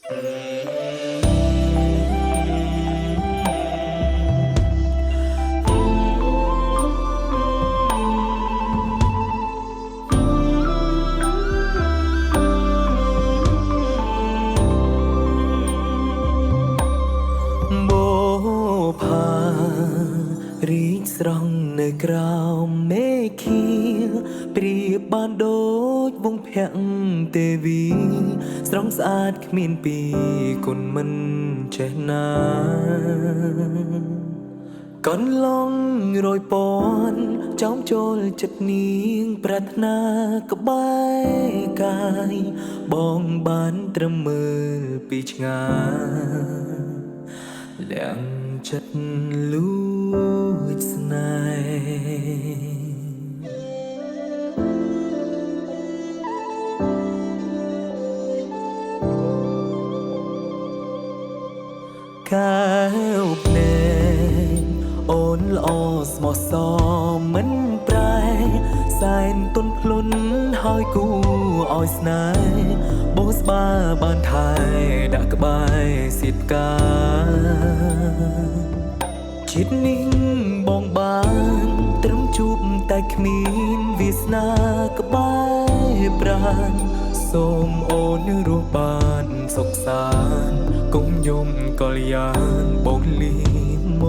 บพาរីកស្រស់នៅក្រោមមេឃាប្រៀបបានដូចវងភ័ក្រទេវីស្រស់ស្អាតគ្មានពីគុណមិនចេះណាកនឡងរយពន់ចោមចូលចិត្តនាងប្រាថ្នាក្បែរកាយបងបានត្រឹមមើលពីឆ្ងាយលៀងចិត្តលួចស្នេហ៍កែវភ្នែកអូនល្អស្មោះសមមិនប្រែសែនទន់ភ្លុនហើយគូឲ្យស្នេហ៍បោះស្បាបានថែដាក់ក្បែរសៀតផ្កាចិត្តនេះបងបានត្រឹមជួបតែគ្មានវាសនាក្បែរប្រាណសូមអូនរស់បានសុខសាន្តកុំយំកល្យានបងលីម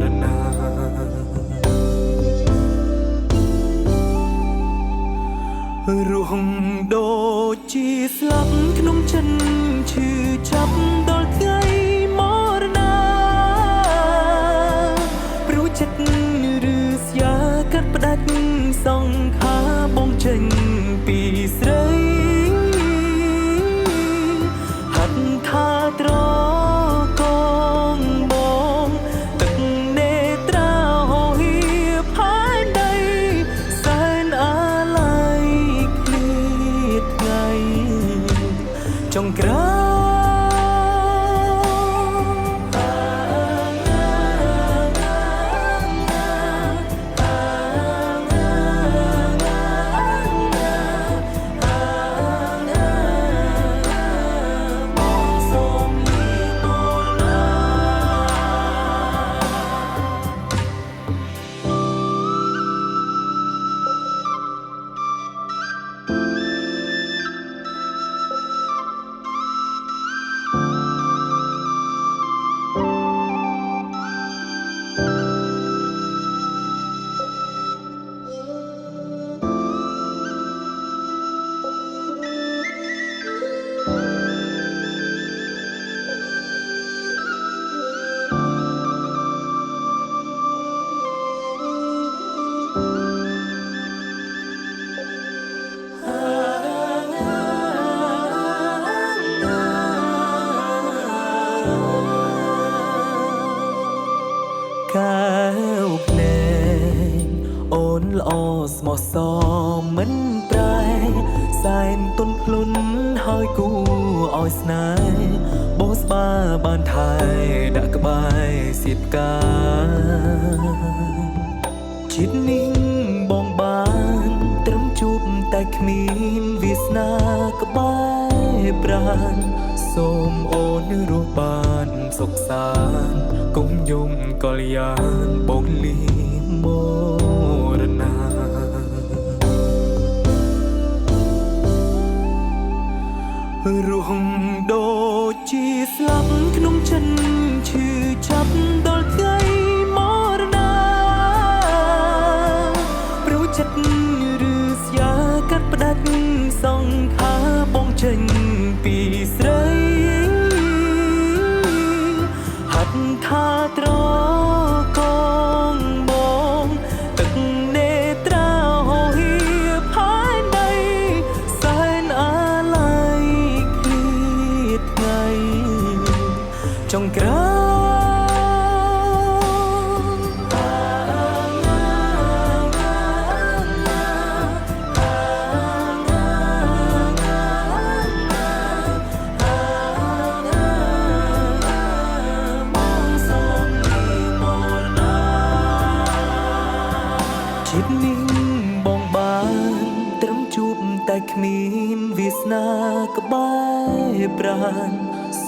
រណារស់ដូចជាស្លាប់ក្នុងចិនឈឺចាប់ដល់ថ្ងៃមរណាព្រោះចិត្តឬស្យាកាត់ផ្ដាច់សង្ខារបងចេញពីស្រីហាត់ថាត្រកងបងទឹកនេត្រាហោហៀផាយដីសែនអាឡ័យឃ្លៀតថ្ងៃចុងក្រោយកែវភ្នែកអូនល្អស្មោះសមមិនប្រែសែនទន់ភ្លុនហើយគូឲ្យស្នេហ៍បោះស្បាបានថែដាក់ក្បែរសៀតផ្កាចិត្តនេះបងបានត្រឹមជួបតែគ្មានវាសនាក្បែរប្រាណសូមអូនរស់បានសុខសាន្តកុំយំកល្យានបងលីមរណារស់ដូចជាស្លាប់ក្នុងចិនឈឺចាប់ដល់ថ្ងៃមរណាព្រោះចិត្តឬស្យាកាត់ផ្ដាច់សង្ខារបងចេញពីស្រីហាត់ថាត្រកងបងទឹកនេត្រាហោហៀផាយដីសែនអាឡ័យឃ្លៀតថ្ងៃចុងក្រោយ ប្រាន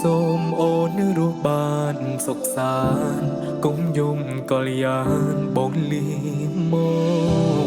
សូមអូនរស់បានសុខសាន្តគង់យំកល្យានបងលីមក